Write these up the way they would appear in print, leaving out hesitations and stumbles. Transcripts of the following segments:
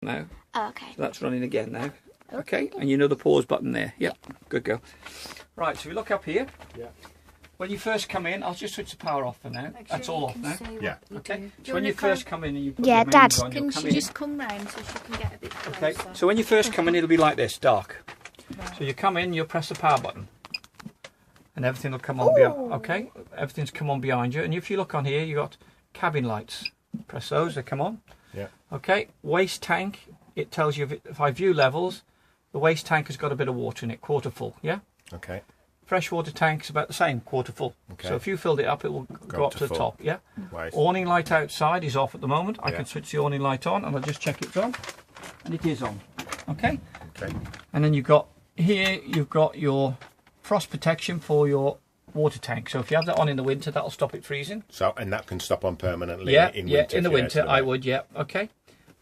now. Oh, okay. So that's running again now. Okay, and you know the pause button there. Yep, good girl. Right, so we look up here. Yeah. When you first come in, I'll just switch the power off for now. That's all off now. Yeah. Okay. So when you first come in and you put Yeah, your mains Dad. on, Can you'll she come in. just come round so she can get a bit closer? Okay. So when you first come in, it'll be like this, dark. Right. So you come in, you'll press the power button, and everything will come on behind. Okay. Everything's come on behind you, and if you look on here, you got cabin lights. Press those; they come on. Yeah. Okay. Waste tank. It tells you if I view levels, the waste tank has got a bit of water in it, quarter full. Yeah. Okay. Freshwater tank is about the same, quarter full. Okay. So if you filled it up, it will go up to the full. top. Yeah. Right. Awning light outside is off at the moment. I Yeah. can switch the awning light on, and I'll just check it's on, and it is on. Okay. Okay. And then you've got here, you've got your frost protection for your water tank. So if you have that on in the winter, that'll stop it freezing. So, and that can stop on permanently Yeah, in yeah, winter. in the if you winter had to I do would, yeah, okay.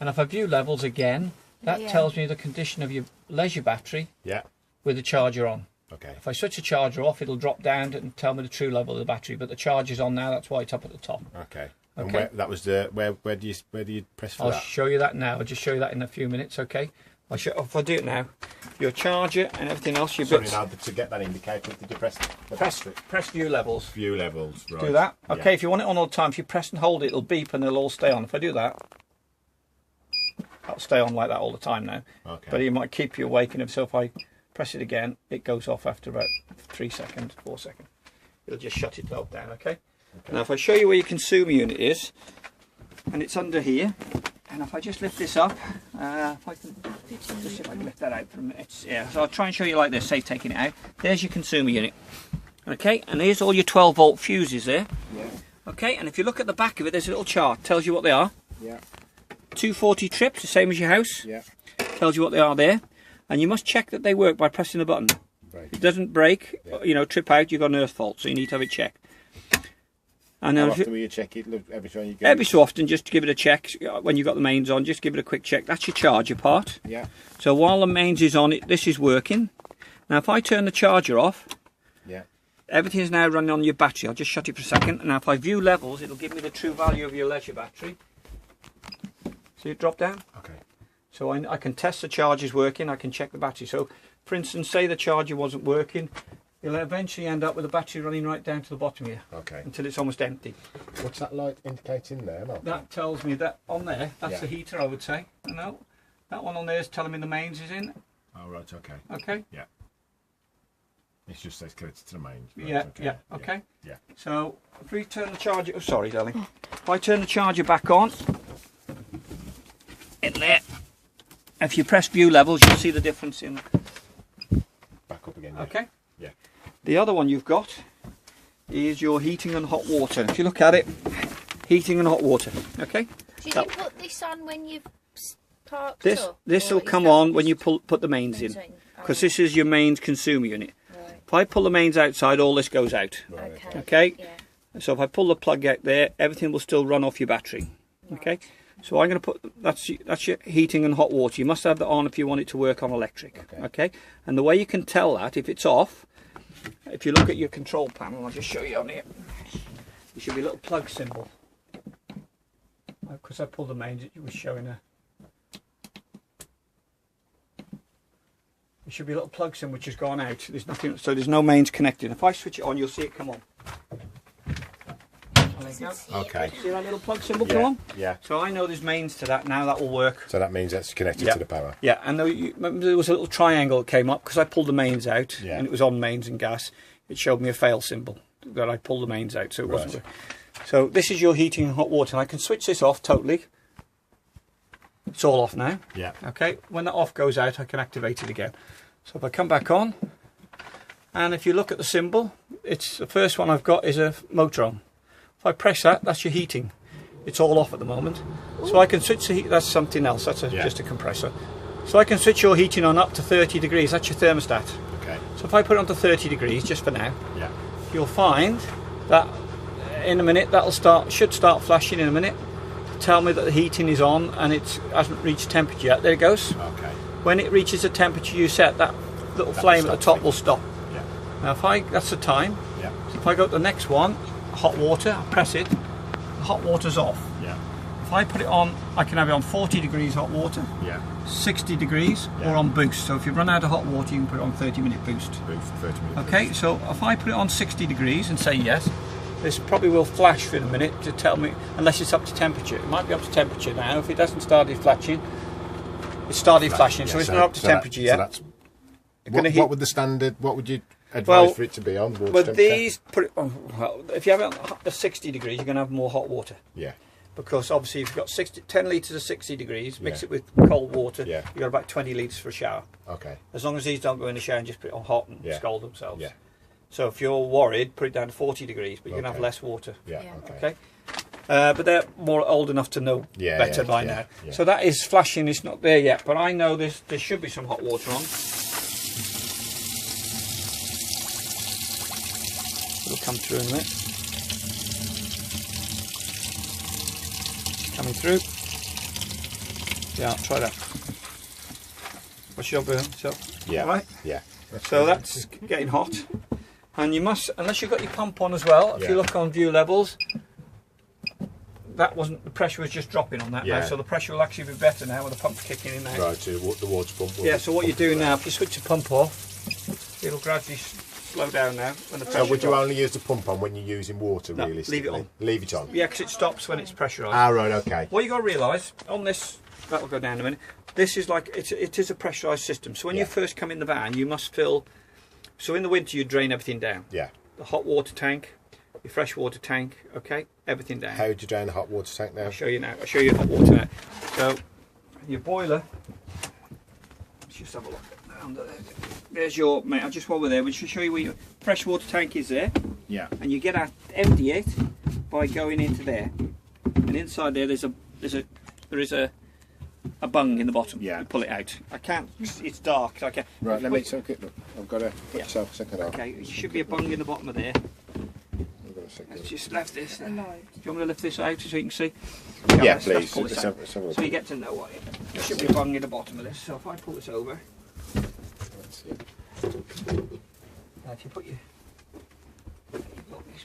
And if I view levels again, that Yeah. tells me the condition of your leisure battery that. Yeah. with the charger on. Okay. If I switch the charger off, it'll drop down and tell me the true level of the battery. But the charger's on now, that's why it's up at the top. Okay. And Okay. where, that was the where do you press for I'll that? show you that now. I'll just show you that in a few minutes, okay? If I do it now, your charger and everything else, your Sorry, bits. now to get that indicator, did you press the Press view levels. view levels? Right. Do that. Okay, Yeah. if you want it on all the time, if you press and hold it, it'll beep and it'll all stay on. If I do that, that'll stay on like that all the time now. Okay. But it might keep you awake, and if I press it again, it goes off after about 3 seconds, 4 seconds. It'll just shut itself down, okay? Now if I show you where your consumer unit is, and it's under here, and if I just lift this up, if I can just see if I can lift that out for a minute. Yeah, so I'll try and show you like this, safe taking it out. There's your consumer unit. Okay, and here's all your 12-volt fuses there. Yeah. Okay, and if you look at the back of it, there's a little chart, tells you what they are. Yeah. 240 trips, the same as your house. Yeah. Tells you what they are there. And you must check that they work by pressing the button. Right. If it doesn't break, Yeah. you know, trip out, you've got an earth fault, so you need to have it checked. And How then often will you check it? Every time you go? every so often, just to give it a check, when you've got the mains on, just give it a quick check. That's your charger part. Yeah. So while the mains is on, this is working. Now if I turn the charger off, Yeah. everything is now running on your battery. I'll just shut it for a second. Now if I view levels, it'll give me the true value of your leisure battery. See it drop down? Okay. So I can test the charger's working, I can check the battery. So for instance, say the charger wasn't working, you'll eventually end up with the battery running right down to the bottom here Okay. until it's almost empty. What's that light indicating there, Mark? That tells me that on there, that's Yeah. the heater, I would say. No, that one on there is telling me the mains is in. Oh right. Okay. Okay. Yeah. It just says connected to the mains. Right, Yeah, yeah, okay. Yeah. So if we turn the charger, oh sorry darling. If I turn the charger back on, in there, if you press view levels, you'll see the difference in. Back up again. Yeah. Okay. Yeah. The other one you've got is your heating and hot water. If you look at it, heating and hot water. Okay. Did you put this on when you've parked This up? this or will is come that on when just you put the mains in, something? because this is your mains consumer unit. Right. If I pull the mains outside, all this goes out. Right. Okay. Okay. Yeah. So if I pull the plug out there, everything will still run off your battery. Okay. So I'm going to put that's your heating and hot water. You must have that on if you want it to work on electric. Okay. And the way you can tell that if it's off, if you look at your control panel, I'll just show you on here. There should be a little plug symbol. Because I pulled the mains, it was showing a. There should be a little plug symbol which has gone out. There's nothing, so there's no mains connected. If I switch it on, you'll see it come on. There you go. Okay. See that little plug symbol Yeah. come on? Yeah. So I know there's mains to that now. That will work. So that means that's connected Yeah. to the power. Yeah, and there was a little triangle that came up because I pulled the mains out, Yeah. and it was on mains and gas. It showed me a fail symbol that I pulled the mains out, so it wasn't. Right. So this is your heating and hot water, and I can switch this off totally. It's all off now. Yeah. Okay, when that off goes out, I can activate it again. So if I come back on, and if you look at the symbol, it's the first one I've got is a motor on. If I press that, that's your heating. It's all off at the moment. So I can switch the heat, that's something else, that's just a compressor. So I can switch your heating on up to 30 degrees, that's your thermostat. Okay. So if I put it on to 30 degrees, just for now, Yeah. you'll find that in a minute, should start flashing in a minute. Tell me that the heating is on and it hasn't reached temperature yet. There it goes. Okay. When it reaches the temperature you set, that little flame at the top will stop. Yeah. Now that's the time. Yeah. So if I go to the next one, hot water, I press it, the hot water's off. Yeah. If I put it on, I can have it on 40 degrees hot water, Yeah. 60 degrees, Yeah. or on boost. So if you run out of hot water, you can put it on 30-minute boost. Boost, 30 minutes. Okay, so if I put it on 60 degrees and say yes, this probably will flash for a minute to tell me, unless it's up to temperature. It might be up to temperature now. If it hasn't started flashing, it started flashing, so it's not up to temperature yet. So that's, what would the standard, what would you advise Well, for it to be on? Water But temperature? these, put it on, well, if you have it on 60 degrees, you're going to have more hot water. Yeah. Because obviously if you've got 10 litres of 60 degrees, mix Yeah. it with cold water, Yeah. you've got about 20 litres for a shower. Okay. As long as these don't go in the shower and just put it on hot and Yeah. scald themselves. Yeah. So if you're worried, put it down to 40 degrees, but you're going to have Okay. less water. Yeah. Yeah. Okay. Okay? But they're more old enough to know Yeah, better yeah, by yeah, now. yeah. So that is flashing, it's not there yet, but I know there should be some hot water on. It'll come through in a minute. Coming through. Yeah, try that. What's your burn? So, Yeah. right? Yeah. So that's getting hot. And you must, unless you've got your pump on as well, if Yeah. you look on view levels, that wasn't, the pressure was just dropping on that now, Yeah. so the pressure will actually be better now with the pump kicking in now. Right, to the water pump. Yeah, so what you do now, if you switch the pump off, it'll gradually slow down now when the pressure So would you drops. only use the pump on when you're using water, No, realistically? leave it on. Leave it on. Yeah, because it stops when it's pressurised. Ah, right, okay. What you got to realise, on this, that'll go down in a minute, this is like, it is a pressurised system. So when you Yeah. first come in the van, you must fill, so in the winter you drain everything down. Yeah. The hot water tank, your fresh water tank, okay, everything down. How would you drain the hot water tank now? I'll show you now. I'll show you hot water now. So your boiler. Let's just have a look. Under there. There's your mate. Just while we're there, we should show you where your fresh water tank is there, Yeah. and you get out empty it by going into there, and inside there there is a bung in the bottom. Yeah. You pull it out. I can't. It's dark. So I can't. Right, let me Wait. take it. I've got to put Yeah. myself a second out. Okay. There should be a bung in the bottom of there. I've got a second. Let's just lift this. Do Alive. you want me to lift this out so you can see? Yeah, let's please. pull this Let's out. have a look. So you get to know what there should be a bung in the bottom of this. So if I pull this over, That's it. now if you put your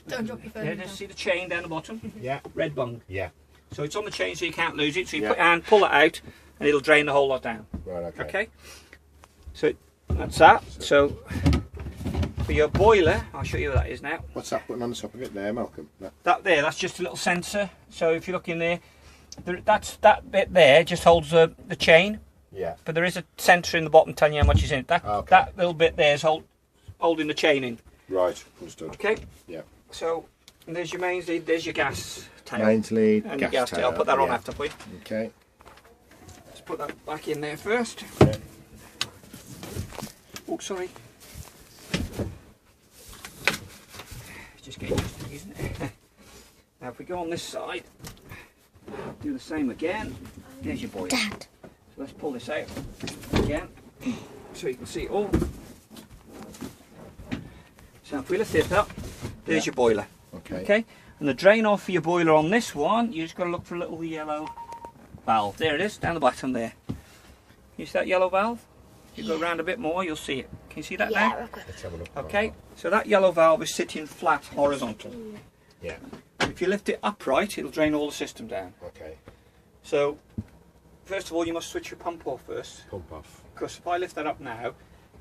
Don't drop your phone yeah, down. just see the chain down the bottom, Yeah. red bung. Yeah. So it's on the chain, so you can't lose it. So you Yeah. put your hand, pull it out, and it'll drain the whole lot down. Right, okay. Okay. So that's that. So for your boiler, I'll show you what that is now. What's that putting on the top of it there, Malcolm? That there, that's just a little sensor. So if you look in there, that bit there just holds the chain. Yeah. But there is a sensor in the bottom telling you how much is in it. Okay. That little bit there is holding the chain in. Right, understood. Okay. Yeah. So and there's your mains lead. There's your gas tail. Mains lead, And gas your gas tail. tail. I'll put that on yeah. after for you. Okay. Let's put that back in there first. Yeah. Oh, sorry. Just getting used to it, isn't it? Now, if we go on this side, do the same again. There's your boiler. Dad. So let's pull this out again, so you can see it all. So if we lift it up, there's your boiler. Okay. Okay, and the drain off for your boiler on this one, you just got to look for a little yellow valve. There it is, down the bottom there. Can you see that yellow valve? If you go around a bit more, you'll see it. Can you see that now? Let's have a look. Okay, so that yellow valve is sitting flat, horizontal. Yeah. If you lift it upright, it'll drain all the system down. Okay. So, first of all, you must switch your pump off first, Pump off. because if I lift that up now,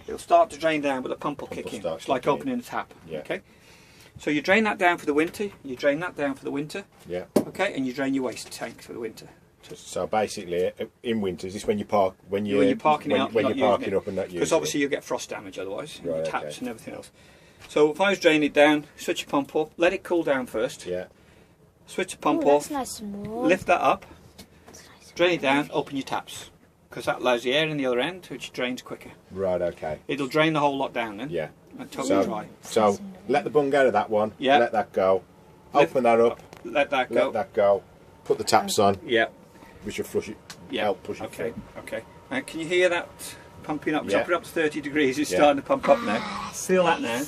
it'll start to drain down, but the pump will Pump kick will in. start It's like kicking in. opening a tap. Yeah. Okay. So you drain that down for the winter. You drain that down for the winter. Yeah. Okay, and you drain your waste tank for the winter. So basically, in winter, is this when you park when you're parking it up, when not you're parking using it. up and not using Because it? obviously you get frost damage otherwise, Right, your taps okay. and everything else. So if I was draining it down, switch your pump off, let it cool down first, Yeah. switch the pump Ooh, off, that's nice and warm. lift that up, That's nice and drain it down, warm. open your taps. Because that allows the air in the other end, which drains quicker. Right. Okay. It'll drain the whole lot down then, Yeah. and totally So, dry. so let the bung out of that one. Yeah. Let that go. Lift- Open that up. Let that go. Let that go. Put the taps on. Yeah, We should flush it. yeah. Help push it Okay, through. okay. Now can you hear that pumping up? 'Cause I Yeah. put it up to 30 degrees, it's Yeah. starting to pump up now. Feel that now?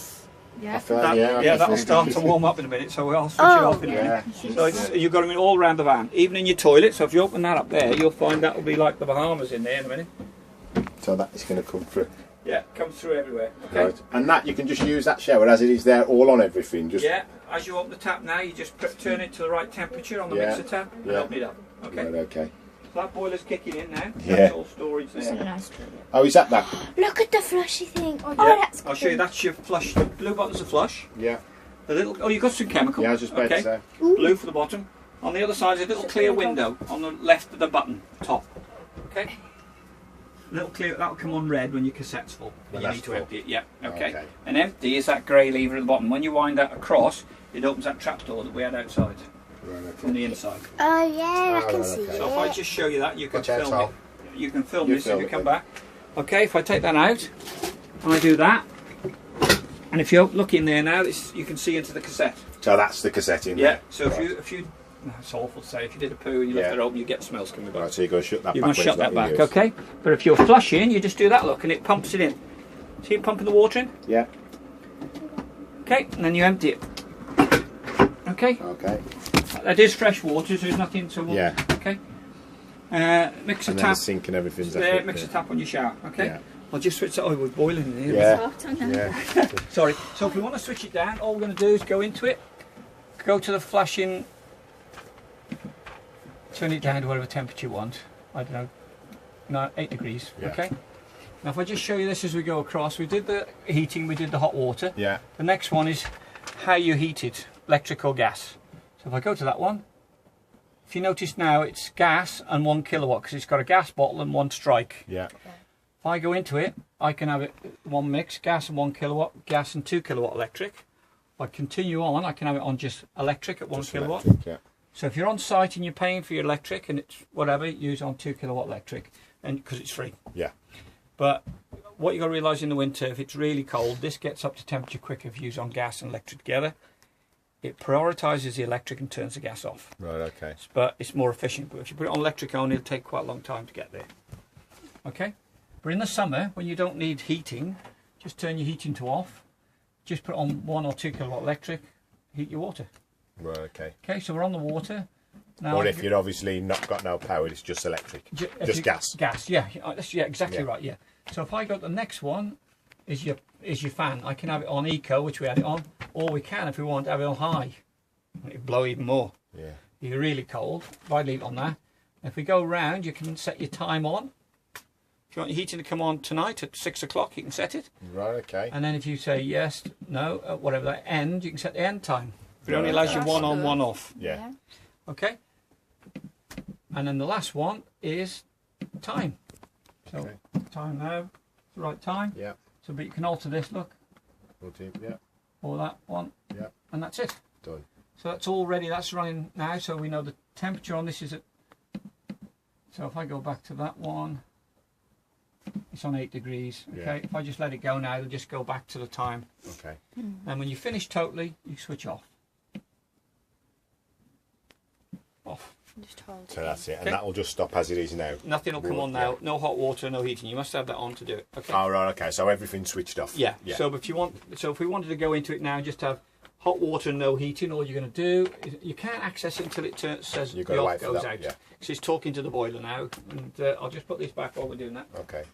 Yeah. That, Yeah, yeah, I that'll can start feel to it. warm up in a minute, so I'll switch it Oh. off in a minute. Yeah. So you've got them all around the van, even in your toilet. So if you open that up there, you'll find that will be like the Bahamas in there in a minute. So that is going to come through. Yeah, it comes through everywhere. Okay. Right. And that you can just use that shower as it is there, all on everything. Just Yeah. As you open the tap now, you just turn it to the right temperature on the Yeah. mixer tap and Yeah. open it up. Okay. Right, okay. So that boiler's kicking in now. Yeah. That's all storage It's a there. nice toilet. Oh, is that that? Look at the flushy thing. Oh, Yeah, that's I'll show you. That's your flush. The blue button's a flush. Yeah. The little. Oh, you've got some chemical. Yeah, I was just about to say. Blue for the bottom. On the other side is a little clear window on the left of the button top. Okay. Little clear. That'll come on red when your cassette's full. When You that's need to full. empty it. Yeah. Okay. Okay. And empty is that grey lever at the bottom. When you wind that across, it opens that trapdoor that we had outside Right, from the inside. Oh yeah, I can right, see okay. So if I it. just show you that, you can Watch out, film Tom. it. You can film You this if film you it come then. back. Okay, if I take that out and I do that, and if you look in there now, you can see into the cassette. So that's the cassette in Yeah. there. So if you, no, it's awful to say. If you did a poo and you left Yeah. it open, you get smells coming back. Right, so you're going to shut that You're back. going to when shut it's that not in back, use. okay? But if you're flushing, you just do that look, and it pumps it in. See it pumping the water in? Yeah. Okay, and then you empty it. Okay, Okay. that is fresh water, so there's nothing to. Yeah. Okay. Mix a And then the tap. sink and everything's There, up mix a there. tap on your shower. Okay. Yeah. I'll just switch it. Oh, we're boiling in here. Yeah. Hot, I know. Yeah. Sorry. So if we want to switch it down, all we're going to do is go into it, go to the flashing, turn it down to whatever temperature you want. I don't know, no, 8 degrees. Yeah. Okay. Now if I just show you this as we go across, we did the heating, we did the hot water. Yeah. The next one is how you heat it, electric or gas. So if I go to that one, if you notice now it's gas and 1 kilowatt because it's got a gas bottle and 1 strike. Yeah. If I go into it, I can have it one mix, gas and 1 kilowatt, gas and 2 kilowatt electric. If I continue on, I can have it on just electric at 1 Just kilowatt. electric, yeah. So if you're on site and you're paying for your electric and it's whatever, use on 2 kilowatt electric, and because it's free. Yeah. But what you got to realise in the winter, if it's really cold, this gets up to temperature quicker if you use on gas and electric together. It prioritises the electric and turns the gas off. Right, okay. But it's more efficient. But if you put it on electric only, it'll take quite a long time to get there. Okay? But in the summer, when you don't need heating, just turn your heating to off. Just put on 1 or 2 kilowatt electric, heat your water. Right, okay. Okay, so we're on the water. Now, Or if you're obviously not got no power, it's just electric. if Just you- gas. Gas, yeah. Yeah, exactly Yeah. right, yeah. So if I go to the next one, is your fan. I can have it on eco, which we had it on, or we can, if we want, have it on high. It'll blow even more. Yeah. If you're really cold, if I leave it on there. If we go round, you can set your time on. If you want your heating to come on tonight at 6 o'clock, you can set it. Right, okay. And then if you say yes, no, whatever that end, you can set the end time. It only Right. allows you That's one on, good. one off. Yeah. Okay? And then the last one is time. So Okay. time now, the right time. Yeah. So but you can alter this, look, Yeah. or that one. Yeah. And that's it. Done. So that's all ready, that's running now, so we know the temperature on this is at, so if I go back to that one, it's on 8 degrees. Okay, Yeah. if I just let it go now, it'll just go back to the time. Okay. And when you finish totally, you switch off. Off. Just hold So it. that's it. And Okay. that will just stop as it is now. Nothing will come on Yeah. now. No hot water, no heating. You must have that on to do it. Okay. Oh, right, okay. So everything's switched off. Yeah. Yeah. So if you want, so if we wanted to go into it now, and just have hot water, no heating. All you're going to do is you can't access it until it says You've the got to off wait for goes that, out. yeah. Because it's talking to the boiler now, and I'll just put this back while we're doing that. Okay.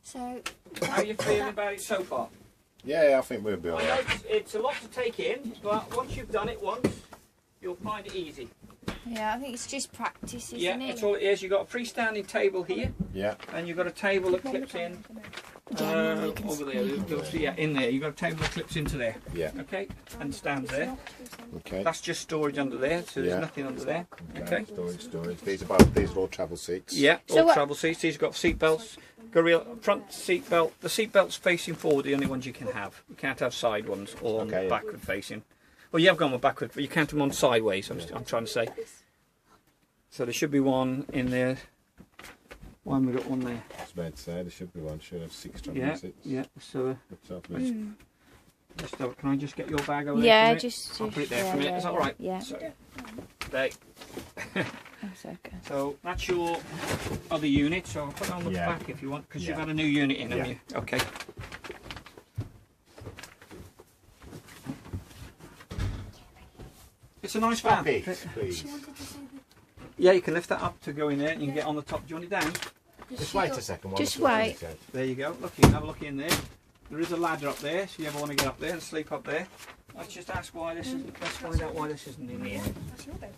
So, How are you feeling about it so far? Yeah, I think we'll be I know alright. it's a lot to take in, but once you've done it once, you'll find it easy. yeah, I think it's just practice, isn't Yeah, it? that's all it is. You've got a freestanding table here, Yeah. and you've got a table that clips in over there. Yeah, in there. You've got a table that clips into there. Yeah. Okay, and stands there. Okay. That's just storage under there, so there's Yeah. nothing under there. Okay. Storage. These are all travel seats. Yeah, So all what- travel seats. These have got seat belts. Front seat belt. The seat belts facing forward are the only ones you can have. You can't have side ones or Okay, yeah. backward facing. Well, you have gone with backward, but you can't have them on sideways. I'm trying to say. So there should be one in there. Why have we got one there? I was about to say there should be one. Should have 6 travel Yeah, seats. yeah. So Up top list. can I just get your bag over there? Yeah, for a minute? just I'll put it there yeah, for a minute. yeah, Is that all right? Yeah, So, there. that's okay. So that's your other unit. So I'll put it on the Yeah. back if you want, because you've Yeah. had a new unit in, haven't Yeah. you? Okay. It's a nice Stop van. it, please. Yeah, you can lift that up to go in there, and you can get on the top. Do you want it down? Just wait a second. while Just I sort wait. it out. There you go. Look, you can have a look in there. There is a ladder up there, so you ever want to get up there and sleep up there. Let's just ask why this isn't. Let's find out why this isn't in the air. That's your bed.